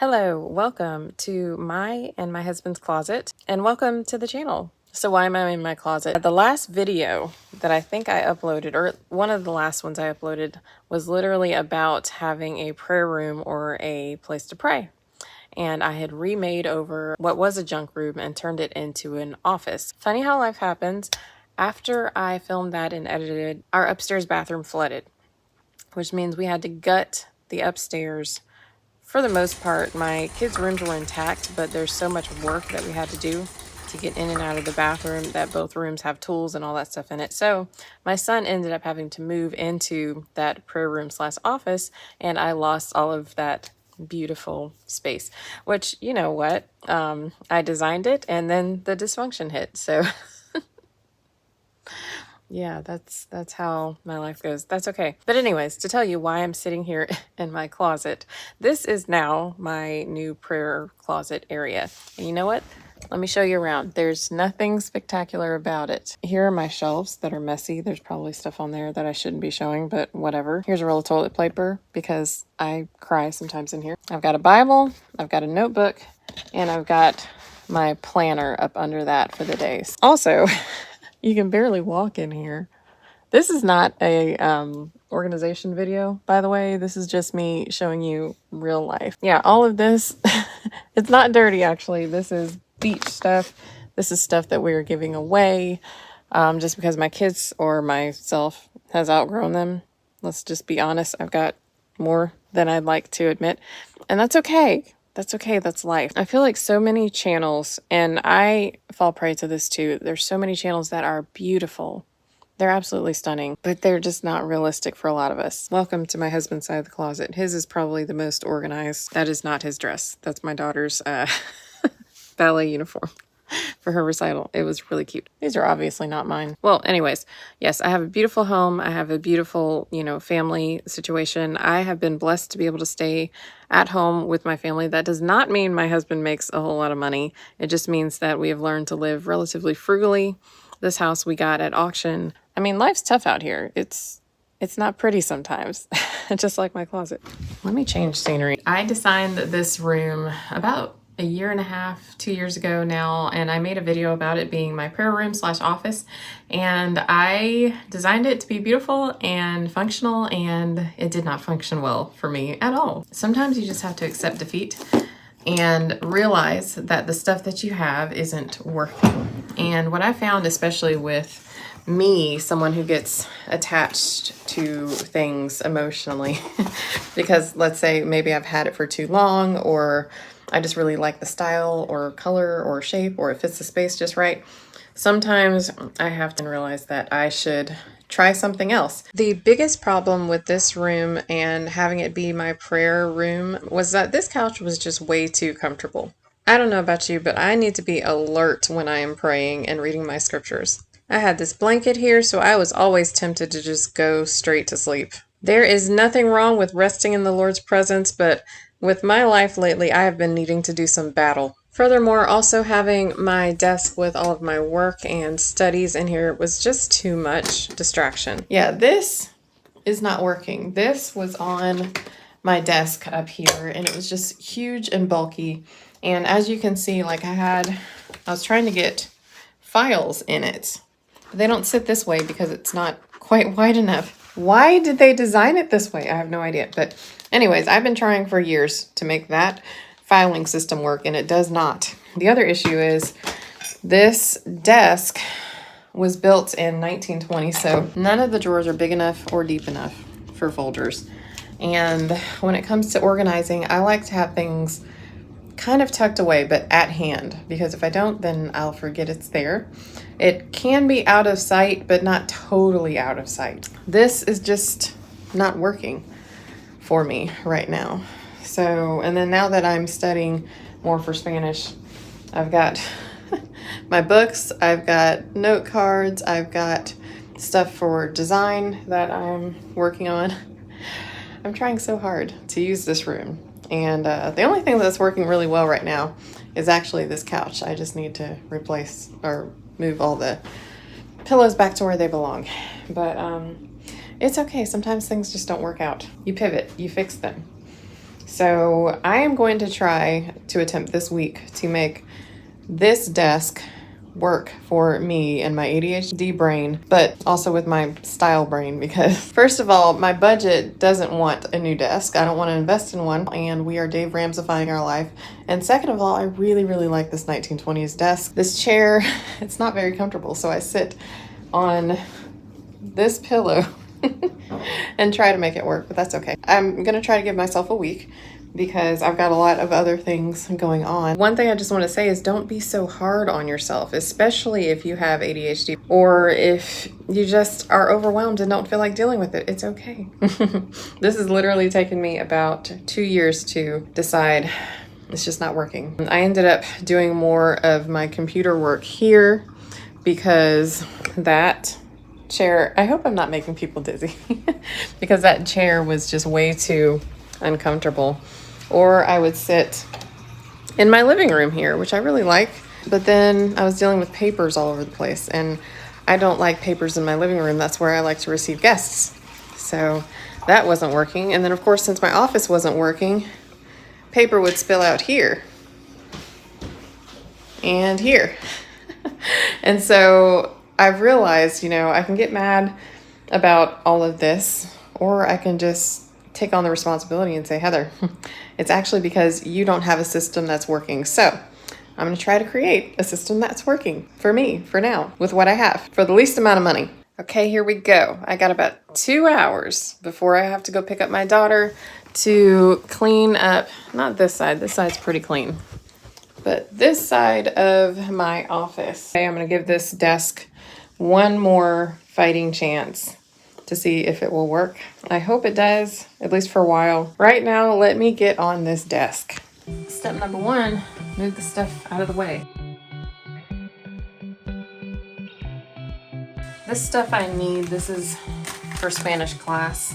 Hello, welcome to my and my husband's closet, and welcome to the channel. So why am I in my closet? The last video that I think I uploaded, or one of the last ones I uploaded, was literally about having a prayer room or a place to pray. And I had remade over what was a junk room and turned it into an office. Funny how life happens. After I filmed that and edited, our upstairs bathroom flooded, which means we had to gut the upstairs. For the most part, my kids' rooms were intact, but there's so much work that we had to do to get in and out of the bathroom that both rooms have tools and all that stuff in it. So my son ended up having to move into that prayer room / office, and I lost all of that beautiful space, which, you know what, I designed it and then the dysfunction hit. So yeah, that's how my life goes. That's okay. But anyways, to tell you why I'm sitting here in my closet, this is now my new prayer closet area. And you know what? Let me show you around. There's nothing spectacular about it. Here are my shelves that are messy. There's probably stuff on there that I shouldn't be showing, but whatever. Here's a roll of toilet paper because I cry sometimes in here. I've got a Bible, I've got a notebook, and I've got my planner up under that for the days. Also, you can barely walk in here. This is not a organization video, by the way. This is just me showing you real life. Yeah, all of this, it's not dirty actually. This is beach stuff. This is stuff that we are giving away just because my kids or myself has outgrown them. Let's just be honest. I've got more than I'd like to admit, and that's okay. That's okay. That's life. I feel like so many channels, and I fall prey to this too. There's so many channels that are beautiful. They're absolutely stunning, but they're just not realistic for a lot of us. Welcome to my husband's side of the closet. His is probably the most organized. That is not his dress. That's my daughter's ballet uniform for her recital. It was really cute. These are obviously not mine. Well, anyways, yes, I have a beautiful home. I have a beautiful, family situation. I have been blessed to be able to stay at home with my family. That does not mean my husband makes a whole lot of money. It just means that we have learned to live relatively frugally. This house we got at auction. I mean, life's tough out here. It's not pretty sometimes, just like my closet. Let me change scenery. I designed this room about a year and a half, 2 years ago now, and I made a video about it being my prayer room / office, and I designed it to be beautiful and functional, and it did not function well for me at all. Sometimes you just have to accept defeat and realize that the stuff that you have isn't working. And what I found, especially with me, someone who gets attached to things emotionally, because let's say maybe I've had it for too long, or I just really like the style or color or shape, or it fits the space just right. Sometimes I have to realize that I should try something else. The biggest problem with this room and having it be my prayer room was that this couch was just way too comfortable. I don't know about you, but I need to be alert when I am praying and reading my scriptures. I had this blanket here, so I was always tempted to just go straight to sleep. There is nothing wrong with resting in the Lord's presence, but with my life lately, I have been needing to do some battle. Furthermore, also having my desk with all of my work and studies in here was just too much distraction. Yeah, this is not working. This was on my desk up here, and it was just huge and bulky. And as you can see, I was trying to get files in it. But they don't sit this way because it's not quite wide enough. Why did they design it this way? I have no idea. But anyways, I've been trying for years to make that filing system work, and it does not. The other issue is this desk was built in 1920, so none of the drawers are big enough or deep enough for folders. And when it comes to organizing, I like to have things kind of tucked away, but at hand, because if I don't, then I'll forget it's there. It can be out of sight, but not totally out of sight. This is just not working for me right now. So, and then now that I'm studying more for Spanish, I've got my books, I've got note cards, I've got stuff for design that I'm working on. I'm trying so hard to use this room. And the only thing that's working really well right now is actually this couch. I just need to replace or move all the pillows back to where they belong. But it's okay. Sometimes things just don't work out. You pivot, you fix them. So I am going to try to attempt this week to make this desk work for me and my ADHD brain, but also with my style brain, because first of all, my budget doesn't want a new desk. I don't want to invest in one, and we are Dave Ramsifying our life. And second of all, I really, really like this 1920s desk. This chair, it's not very comfortable, so I sit on this pillow and try to make it work, but that's okay. I'm gonna try to give myself a week because I've got a lot of other things going on. One thing I just want to say is don't be so hard on yourself, especially if you have ADHD or if you just are overwhelmed and don't feel like dealing with it. It's okay. This has literally taken me about 2 years to decide it's just not working. I ended up doing more of my computer work here because that chair, I hope I'm not making people dizzy, because that chair was just way too uncomfortable. Or I would sit in my living room here, which I really like, but then I was dealing with papers all over the place, and I don't like papers in my living room. That's where I like to receive guests. So that wasn't working. And then of course, since my office wasn't working, paper would spill out here and here. And so I've realized, I can get mad about all of this, or I can just take on the responsibility and say, Heather, it's actually because you don't have a system that's working. So I'm going to try to create a system that's working for me for now with what I have for the least amount of money. Okay, here we go. I got about 2 hours before I have to go pick up my daughter to clean up, not this side. This side's pretty clean, but this side of my office. Okay, I'm going to give this desk one more fighting chance to see if it will work. I hope it does, at least for a while. Right now, let me get on this desk. Step number 1, move the stuff out of the way. This stuff I need, this is for Spanish class.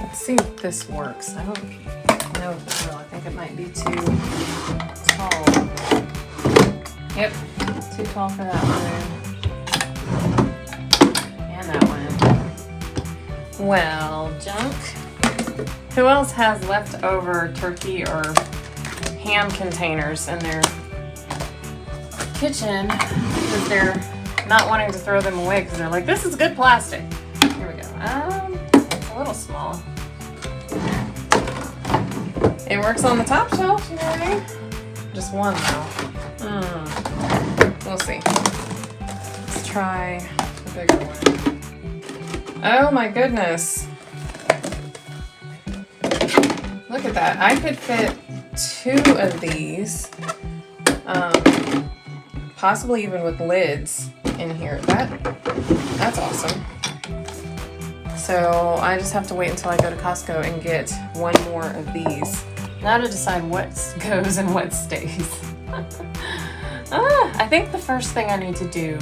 Let's see if this works. I don't know if it will. I think it might be too tall. Yep, too tall for that one. And that one. Well, junk. Who else has leftover turkey or ham containers in their kitchen because they're not wanting to throw them away because they're like, this is good plastic? Here we go. It's a little small. It works on the top shelf, you know what I mean? Just one though. We'll see. Let's try the bigger one. Oh my goodness. Look at that. I could fit 2 of these, possibly even with lids in here. That's awesome. So I just have to wait until I go to Costco and get one more of these. Now to decide what goes and what stays. I think the first thing I need to do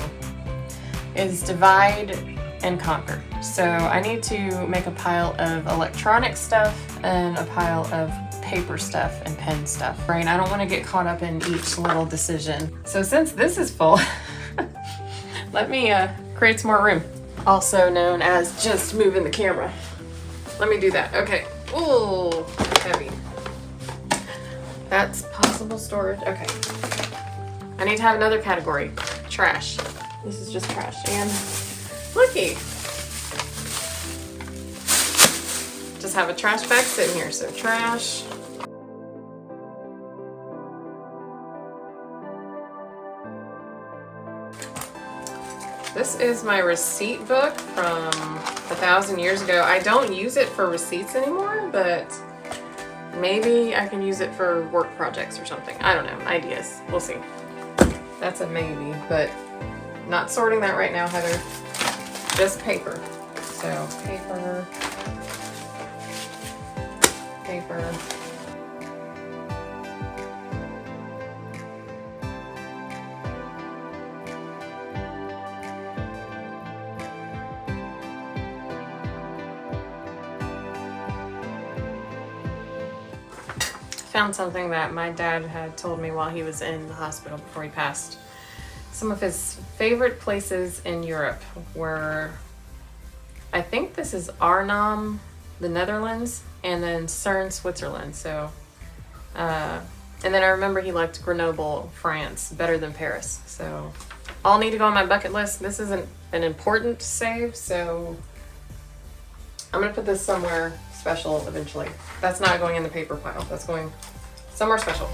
is divide and conquer. So I need to make a pile of electronic stuff and a pile of paper stuff and pen stuff. Right? I don't want to get caught up in each little decision. So since this is full, let me create some more room. Also known as just moving the camera. Let me do that. Okay. Ooh, heavy. That's possible storage. Okay. I need to have another category. Trash. This is just trash. And looky. Just have a trash bag sitting here. So trash. This is my receipt book from 1,000 years ago. I don't use it for receipts anymore, but maybe I can use it for work projects or something. I don't know. Ideas. We'll see. That's a maybe, but not sorting that right now, Heather. Just paper. So paper, paper, found something that my dad had told me while he was in the hospital before he passed. Some of his favorite places in Europe were, I think this is Arnhem, the Netherlands, and then Cern, Switzerland. So, and then I remember he liked Grenoble, France, better than Paris. So, all need to go on my bucket list. This isn't an important save, so I'm gonna put this somewhere special eventually. That's not going in the paper pile. That's going somewhere special.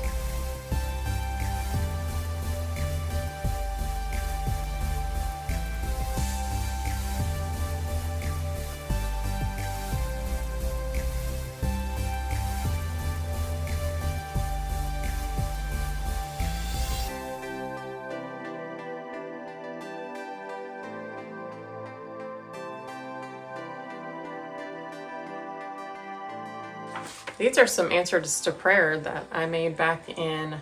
These are some answers to prayer that I made back in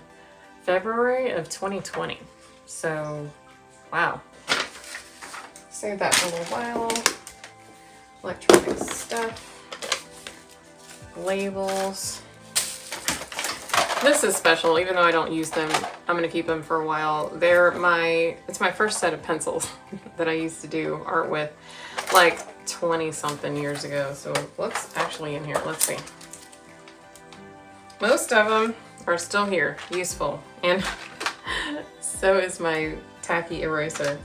February of 2020. So, wow. Save that for a little while. Electronic stuff. Labels. This is special, even though I don't use them. I'm gonna keep them for a while. It's my first set of pencils that I used to do art with like 20 something years ago. So what's actually in here? Let's see. Most of them are still here, useful, and so is my tacky eraser.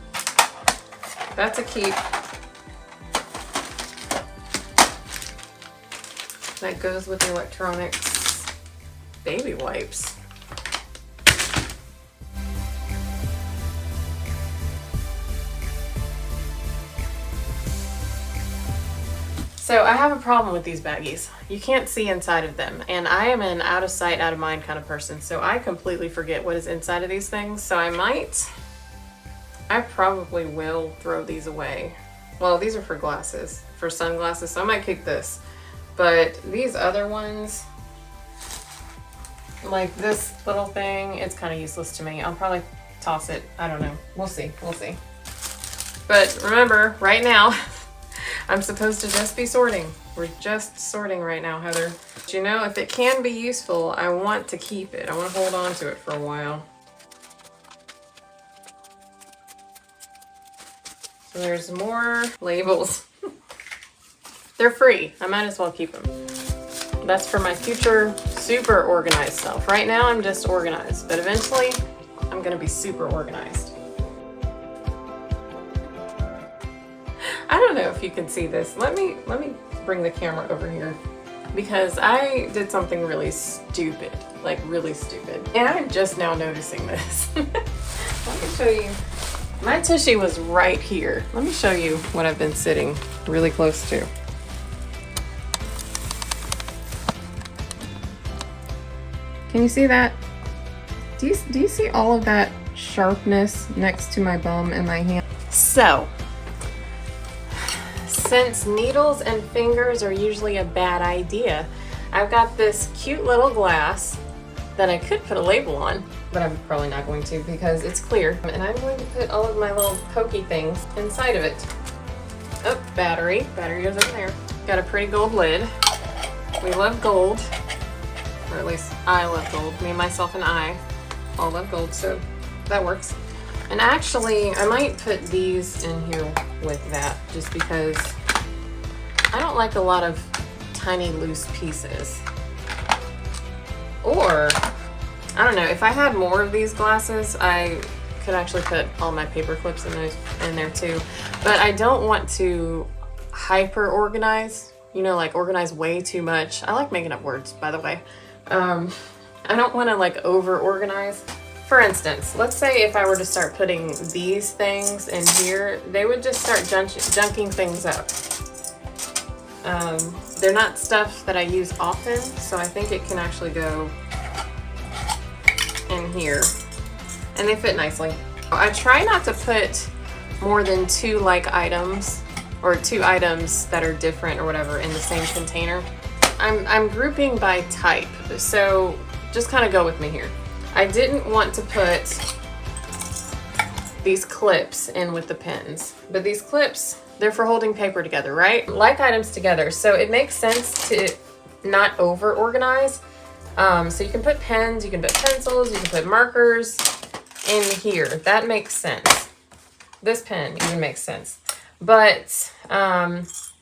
That's a keep. That goes with the electronics. Baby wipes. So I have a problem with these baggies. You can't see inside of them, and I am an out of sight, out of mind kind of person, so I completely forget what is inside of these things. So I probably will throw these away. Well, these are for glasses, for sunglasses, so I might keep this. But these other ones, like this little thing, it's kind of useless to me. I'll probably toss it. I don't know. We'll see. We'll see. But remember, right now, I'm supposed to just be sorting. We're just sorting right now, Heather. But you know, if it can be useful, I want to keep it. I want to hold on to it for a while. So there's more labels. They're free. I might as well keep them. That's for my future super organized self. Right now, I'm just organized, but eventually, I'm gonna be super organized. I don't know if you can see this. Let me bring the camera over here because I did something really stupid, like really stupid. And I'm just now noticing this. Let me show you. My tushy was right here. Let me show you what I've been sitting really close to. Can you see that? Do you see all of that sharpness next to my bum and my hand? So, since needles and fingers are usually a bad idea, I've got this cute little glass that I could put a label on, but I'm probably not going to because it's clear. And I'm going to put all of my little pokey things inside of it. Oh, battery. Battery goes over there. Got a pretty gold lid. We love gold. Or at least I love gold. Me, myself, and I all love gold, so that works. And actually, I might put these in here with that just because I don't like a lot of tiny loose pieces. Or, I don't know, if I had more of these glasses, I could actually put all my paper clips in there too. But I don't want to hyper organize, you know, like organize way too much. I like making up words, by the way. I don't want to like over organize. For instance, let's say if I were to start putting these things in here, they would just start junking things up. They're not stuff that I use often, so I think it can actually go in here. And they fit nicely. I try not to put more than two like items or two items that are different or whatever in the same container. I'm grouping by type, so just kind of go with me here. I didn't want to put these clips in with the pins, but these clips, they're for holding paper together, right? Like items together, so it makes sense to not over organize. So you can put pens, you can put pencils, you can put markers in here. That makes sense. This pen even makes sense. But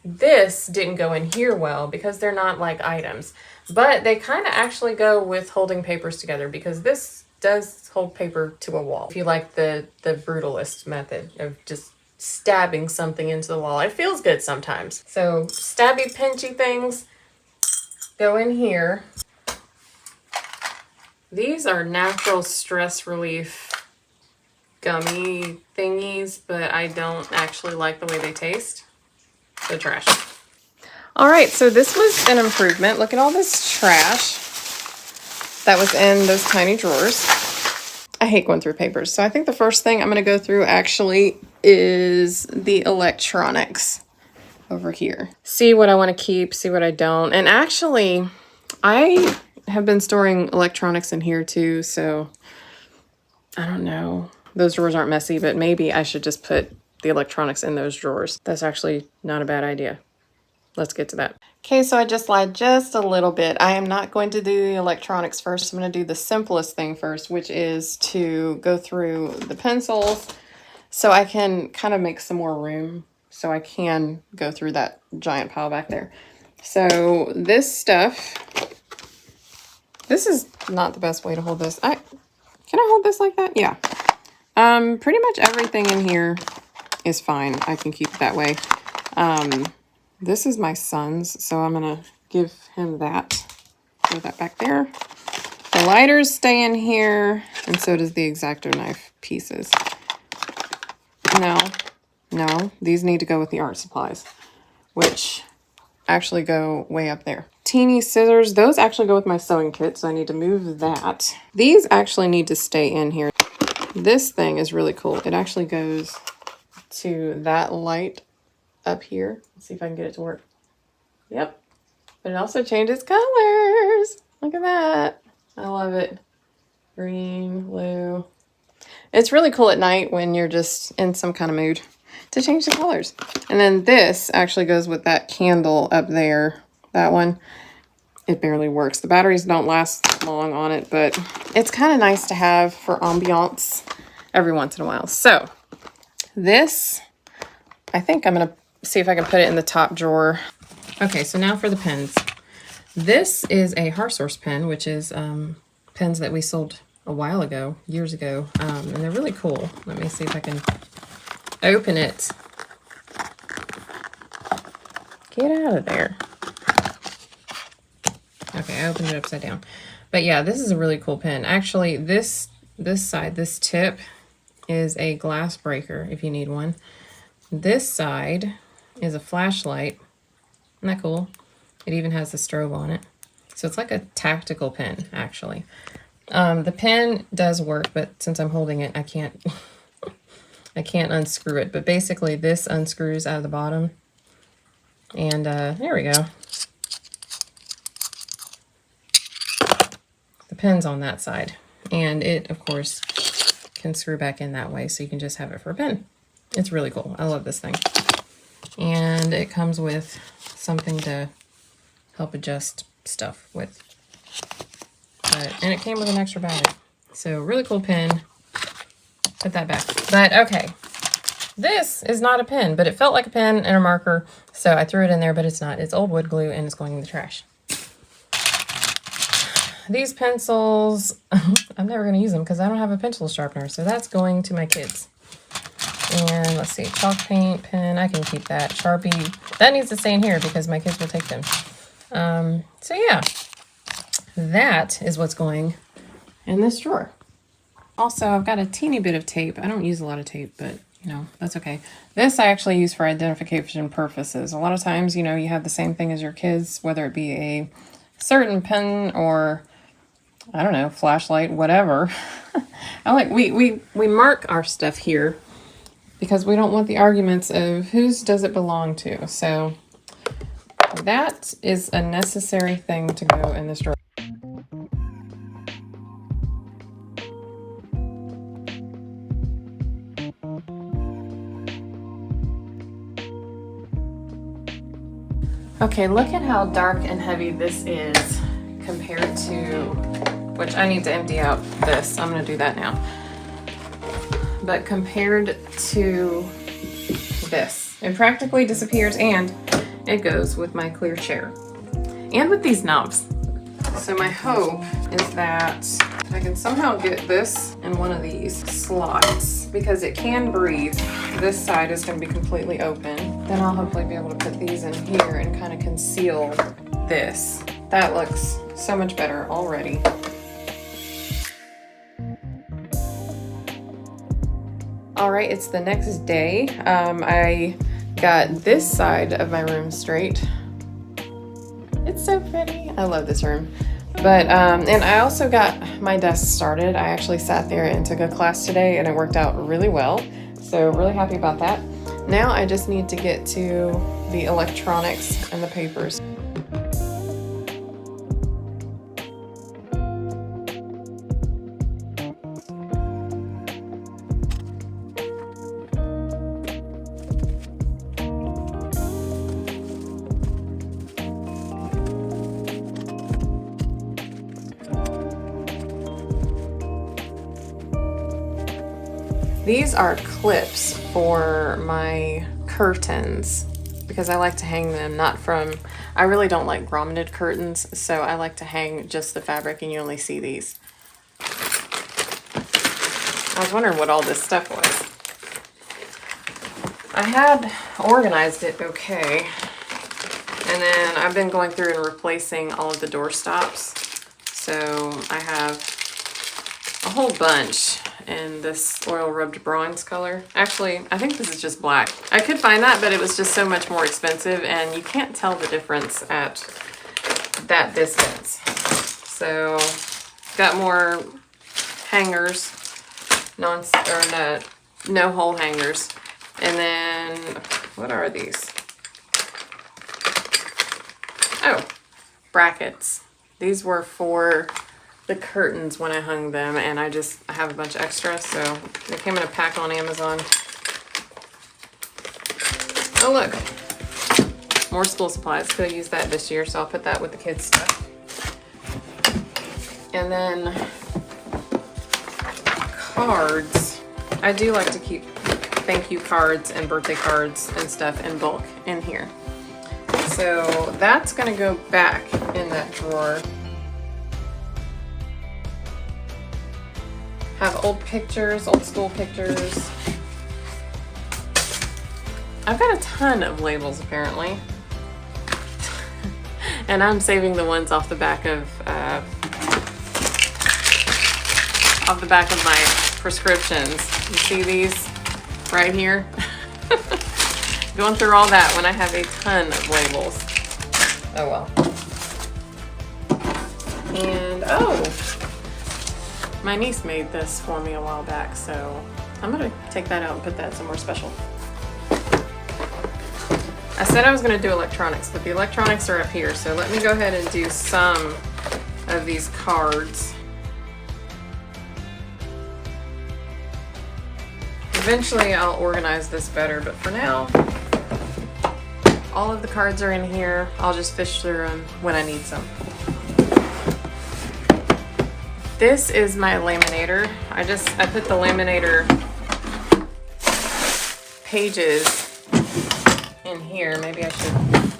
this didn't go in here well because they're not like items. But they kind of actually go with holding papers together because this does hold paper to a wall. If you like the brutalist method of just stabbing something into the wall. It feels good sometimes. So stabby, pinchy things go in here. These are natural stress relief gummy thingies, but I don't actually like the way they taste. So trash. All right, so this was an improvement. Look at all this trash that was in those tiny drawers. I hate going through papers. So I think the first thing I'm going to go through actually is the electronics over here. See what I want to keep, see what I don't. And actually, I have been storing electronics in here too, so I don't know. Those drawers aren't messy, but maybe I should just put the electronics in those drawers. That's actually not a bad idea. Let's get to that. Okay, so I just lied just a little bit. I am not going to do the electronics first. I'm going to do the simplest thing first, which is to go through the pencils so I can kind of make some more room so I can go through that giant pile back there. So this stuff, this is not the best way to hold this. Can I hold this like that? Yeah. Pretty much everything in here is fine. I can keep it that way. This is my son's, so I'm gonna give him that. Throw that back there. The lighters stay in here, and so does the X-Acto knife pieces. No, these need to go with the art supplies, which actually go way up there. Teeny scissors, those actually go with my sewing kit, so I need to move that. These actually need to stay in here. This thing is really cool. It actually goes to that light up here. Let's see if I can get it to work. Yep. But it also changes colors. Look at that. I love it. Green, blue. It's really cool at night when you're just in some kind of mood to change the colors. And then this actually goes with that candle up there. That one. It barely works. The batteries don't last long on it, but it's kind of nice to have for ambiance every once in a while. So this, I think I'm going to see if I can put it in the top drawer. Okay, so now for the pens. This is a Harsource pen, which is pens that we sold a while ago, years ago, and they're really cool. Let me see if I can open it. Get out of there. Okay, I opened it upside down. But yeah, this is a really cool pen. Actually, this side, this tip, is a glass breaker if you need one. This side is a flashlight. Isn't that cool? It even has the strobe on it. So it's like a tactical pen, actually. The pen does work, but since I'm holding it, I can't I can't unscrew it. But basically, this unscrews out of the bottom. And there we go. The pen's on that side. And it, of course, can screw back in that way, so you can just have it for a pen. It's really cool. I love this thing. And it comes with something to help adjust stuff with. And it came with an extra battery. So really cool pen. Put that back. But okay, this is not a pen, but it felt like a pen and a marker. So I threw it in there, but it's not. It's old wood glue and it's going in the trash. These pencils, I'm never going to use them because I don't have a pencil sharpener. So that's going to my kids. And let's see, chalk paint, pen, I can keep that. Sharpie, that needs to stay in here because my kids will take them. So yeah, that is what's going in this drawer. Also, I've got a teeny bit of tape. I don't use a lot of tape, but you know, that's okay. This I actually use for identification purposes. A lot of times, you know, you have the same thing as your kids, whether it be a certain pen or, I don't know, flashlight, whatever. I like, we mark our stuff here because we don't want the arguments of whose does it belong to. So that is a necessary thing to go in this drawer. Okay, look at how dark and heavy this is compared to, which I need to empty out this. I'm gonna do that now. But compared to this, it practically disappears, and it goes with my clear chair and with these knobs. So my hope is that I can somehow get this in one of these slots, because it can breathe. This side is going to be completely open. Then I'll hopefully be able to put these in here and kind of conceal this. That looks so much better already. All right, it's the next day. I got this side of my room straight. It's so pretty. I love this room. But, and I also got my desk started. I actually sat there and took a class today, and it worked out really well. So really happy about that. Now I just need to get to the electronics and the papers. These are clips for my curtains, because I like to hang them not from, I really don't like grommeted curtains, so I like to hang just the fabric and you only see these. I was wondering what all this stuff was. I had organized it okay, and then I've been going through and replacing all of the door stops. So I have a whole bunch in this oil rubbed bronze color. Actually, I think this is just black. I could find that, but it was just so much more expensive, and you can't tell the difference at that distance. So got more hangers, no hole hangers. And then what are these? Oh, brackets. These were for the curtains when I hung them, and I have a bunch extra, so they came in a pack on Amazon. Oh look, more school supplies. Could have used that this year, so I'll put that with the kids' stuff. And then cards. I do like to keep thank you cards and birthday cards and stuff in bulk in here. So that's gonna go back in that drawer. Have old pictures, old school pictures. I've got a ton of labels apparently. And I'm saving the ones off the back of my prescriptions. You see these right here? Going through all that when I have a ton of labels. Oh well. And oh, my niece made this for me a while back, so I'm gonna take that out and put that somewhere special. I said I was gonna do electronics, but the electronics are up here, so let me go ahead and do some of these cards. Eventually I'll organize this better, but for now, all of the cards are in here. I'll just fish through them when I need some. This is my laminator. I put the laminator pages in here. Maybe I should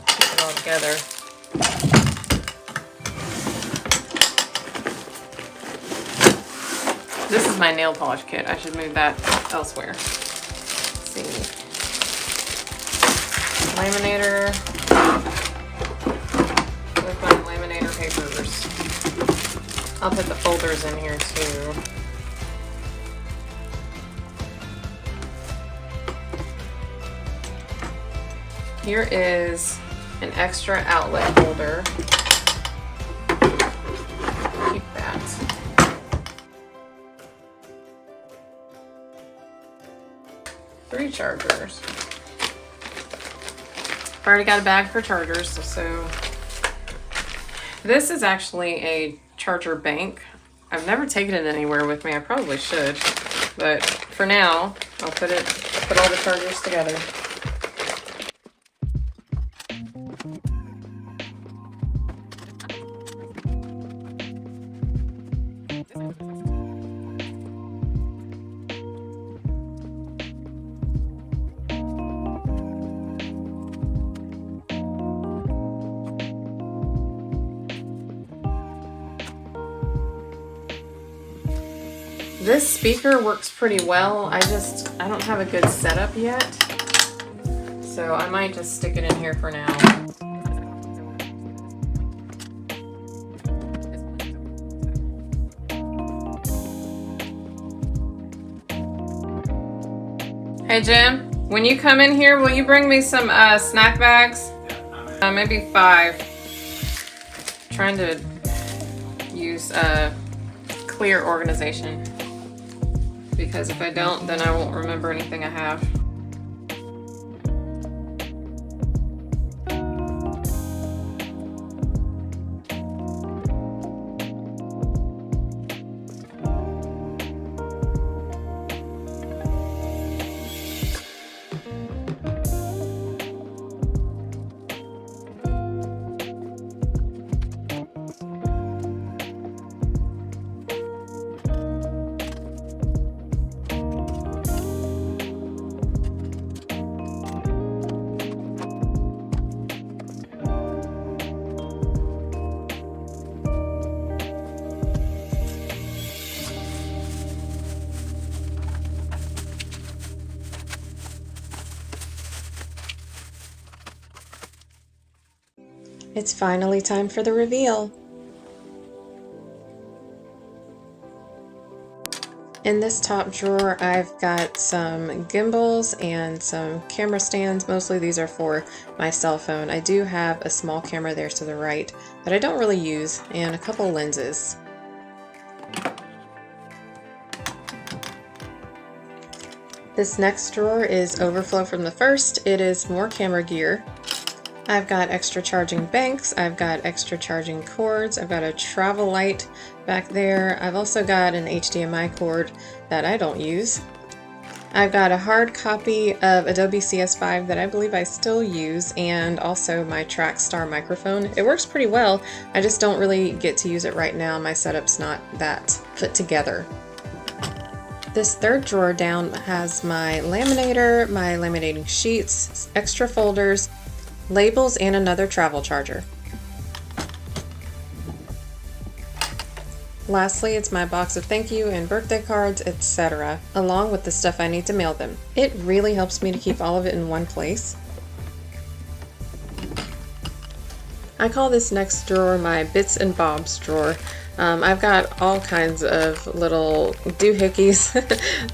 keep it all together. This is my nail polish kit. I should move that elsewhere. Let's see. Laminator. With my laminator papers. I'll put the folders in here too. Here is an extra outlet holder. Keep that. Three chargers. I've already got a bag for chargers, so this is actually a charger bank. I've never taken it anywhere with me. I probably should, but for now, I'll put all the chargers together. This speaker works pretty well. I don't have a good setup yet. So I might just stick it in here for now. Hey Jim, when you come in here, will you bring me some snack bags? Maybe 5. Trying to use clear organization, because if I don't, then I won't remember anything I have. It's finally time for the reveal. In this top drawer, I've got some gimbals and some camera stands. Mostly these are for my cell phone. I do have a small camera there to the right that I don't really use, and a couple lenses. This next drawer is overflow from the first. It is more camera gear. I've got extra charging banks, I've got extra charging cords, I've got a travel light back there. I've also got an HDMI cord that I don't use. I've got a hard copy of Adobe CS5 that I believe I still use, and also my Trackstar microphone. It works pretty well, I just don't really get to use it right now. My setup's not that put together. This third drawer down has my laminator, my laminating sheets, extra folders, labels, and another travel charger. Lastly, it's my box of thank you and birthday cards, etc., along with the stuff I need to mail them. It really helps me to keep all of it in one place. I call this next drawer my bits and bobs drawer. I've got all kinds of little doohickeys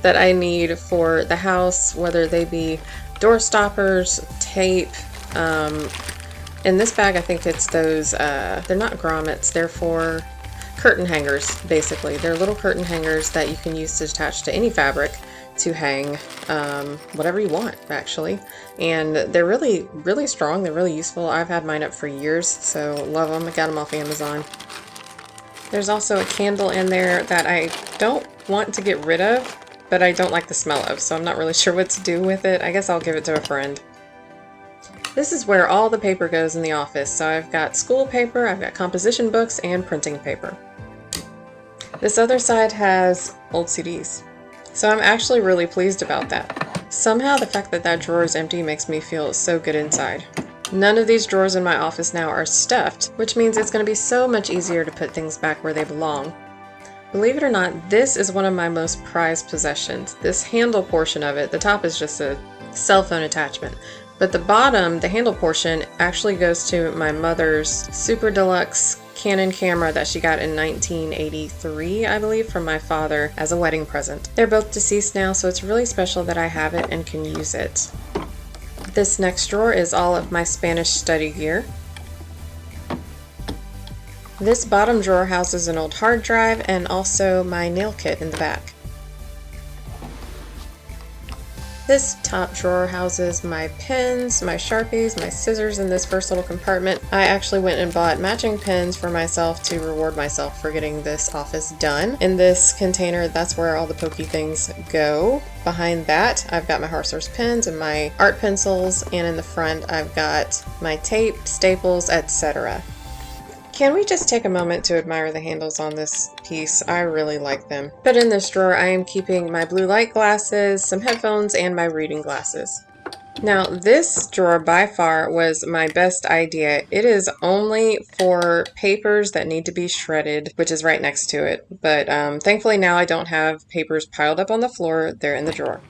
that I need for the house, whether they be door stoppers, tape. In this bag I think it's those, they're not grommets, they're for curtain hangers, basically. They're little curtain hangers that you can use to attach to any fabric to hang whatever you want, actually. And they're really, really strong, they're really useful. I've had mine up for years, so love them. I got them off Amazon. There's also a candle in there that I don't want to get rid of, but I don't like the smell of, so I'm not really sure what to do with it. I guess I'll give it to a friend. This is where all the paper goes in the office. So I've got school paper, I've got composition books, and printing paper. This other side has old CDs. So I'm actually really pleased about that. Somehow the fact that that drawer is empty makes me feel so good inside. None of these drawers in my office now are stuffed, which means it's going to be so much easier to put things back where they belong. Believe it or not, this is one of my most prized possessions. This handle portion of it, the top is just a cell phone attachment. But the bottom, the handle portion, actually goes to my mother's super deluxe Canon camera that she got in 1983, I believe, from my father as a wedding present. They're both deceased now, so it's really special that I have it and can use it. This next drawer is all of my Spanish study gear. This bottom drawer houses an old hard drive and also my nail kit in the back. This top drawer houses my pens, my Sharpies, my scissors in this first little compartment. I actually went and bought matching pens for myself to reward myself for getting this office done. In this container, that's where all the pokey things go. Behind that, I've got my Harser's pens and my art pencils, and in the front, I've got my tape, staples, etc. Can we just take a moment to admire the handles on this piece? I really like them. But in this drawer, I am keeping my blue light glasses, some headphones, and my reading glasses. Now, this drawer by far was my best idea. It is only for papers that need to be shredded, which is right next to it. But thankfully now I don't have papers piled up on the floor. They're in the drawer.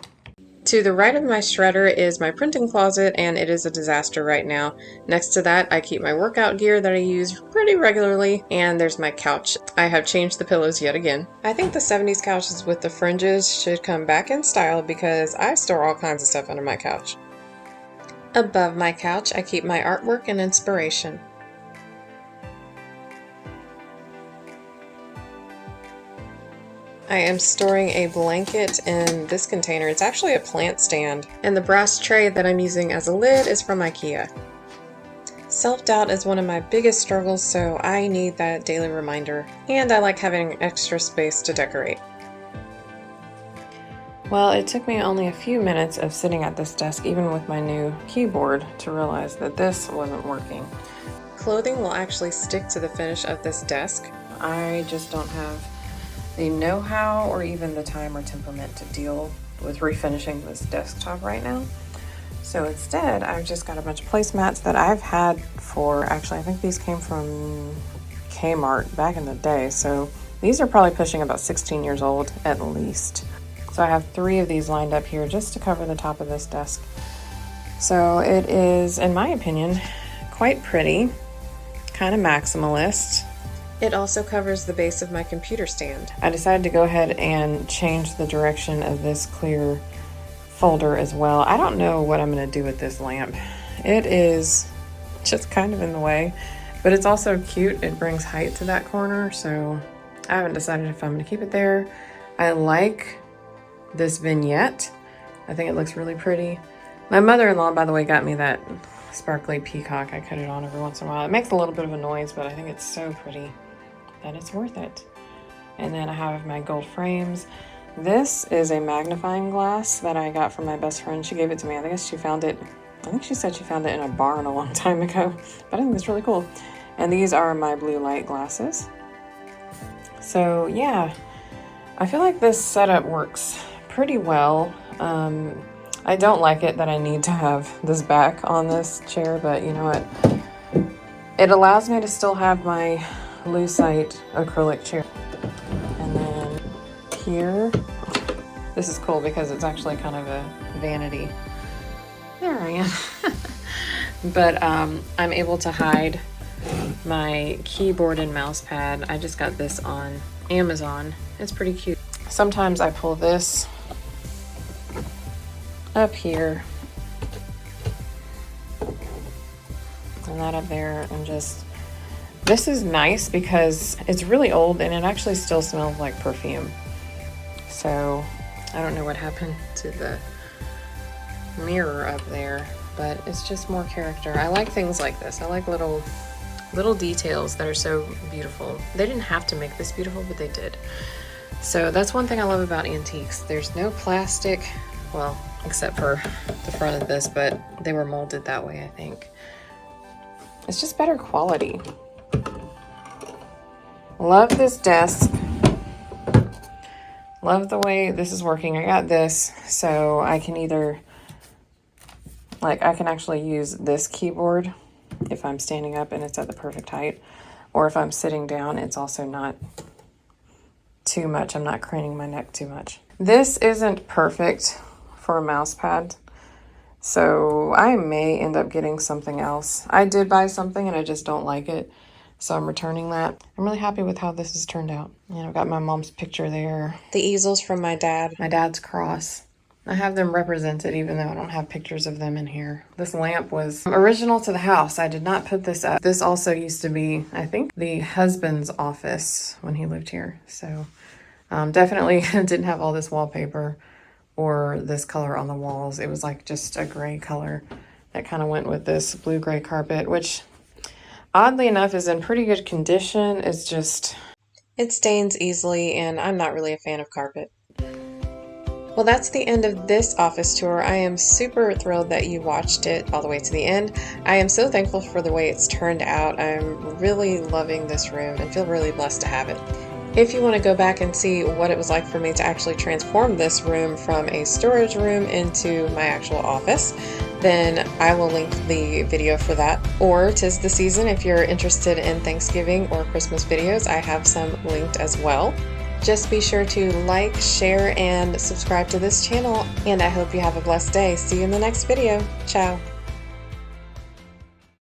To the right of my shredder is my printing closet, and it is a disaster right now. Next to that, I keep my workout gear that I use pretty regularly, and there's my couch. I have changed the pillows yet again. I think the 70s couches with the fringes should come back in style because I store all kinds of stuff under my couch. Above my couch, I keep my artwork and inspiration. I am storing a blanket in this container. It's actually a plant stand, and the brass tray that I'm using as a lid is from IKEA. Self-doubt is one of my biggest struggles, so I need that daily reminder, and I like having extra space to decorate. Well, it took me only a few minutes of sitting at this desk, even with my new keyboard, to realize that this wasn't working. Clothing will actually stick to the finish of this desk. I just don't have the know-how or even the time or temperament to deal with refinishing this desktop right now. So instead, I've just got a bunch of placemats that I've had for, actually, I think these came from Kmart back in the day. So these are probably pushing about 16 years old at least. So I have 3 of these lined up here just to cover the top of this desk. So it is, in my opinion, quite pretty, kind of maximalist. It also covers the base of my computer stand. I decided to go ahead and change the direction of this clear folder as well. I don't know what I'm going to do with this lamp. It is just kind of in the way, but it's also cute. It brings height to that corner, so I haven't decided if I'm going to keep it there. I like this vignette. I think it looks really pretty. My mother-in-law, by the way, got me that sparkly peacock. I cut it on every once in a while. It makes a little bit of a noise, but I think it's so pretty that it's worth it. And then I have my gold frames. This is a magnifying glass that I got from my best friend. She gave it to me. I think she said she found it in a barn a long time ago, but I think it's really cool. And these are my blue light glasses. So yeah, I feel like this setup works pretty well. I don't like it that I need to have this back on this chair, but you know what? It allows me to still have my lucite acrylic chair. And then here, this is cool because it's actually kind of a vanity. There I am. But I'm able to hide my keyboard and mouse pad. I just got this on Amazon. It's pretty cute. Sometimes I pull this up here and that up there, and just, this is nice because it's really old and it actually still smells like perfume. So I don't know what happened to the mirror up there, but it's just more character. I like things like this. I like little details that are so beautiful. They didn't have to make this beautiful, but they did. So that's one thing I love about antiques. There's no plastic, well, except for the front of this, but they were molded that way, I think. It's just better quality. Love this desk. Love the way this is working. I got this so I can either, I can actually use this keyboard if I'm standing up and it's at the perfect height, or if I'm sitting down, it's also not too much. I'm not craning my neck too much. This isn't perfect for a mouse pad, so I may end up getting something else. I did buy something and I just don't like it, so I'm returning that. I'm really happy with how this has turned out. You know, I've got my mom's picture there. The easels from my dad's cross. I have them represented even though I don't have pictures of them in here. This lamp was original to the house. I did not put this up. This also used to be, I think, the husband's office when he lived here. So definitely didn't have all this wallpaper or this color on the walls. It was like just a gray color that kind of went with this blue-gray carpet, which oddly enough is in pretty good condition. It's just, it stains easily and I'm not really a fan of carpet. Well, that's the end of this office tour. I am super thrilled that you watched it all the way to the end. I am so thankful for the way it's turned out. I'm really loving this room and feel really blessed to have it. If you want to go back and see what it was like for me to actually transform this room from a storage room into my actual office, then I will link the video for that. Or 'tis the season, if you're interested in Thanksgiving or Christmas videos, I have some linked as well. Just be sure to like, share, and subscribe to this channel, and I hope you have a blessed day. See you in the next video. Ciao.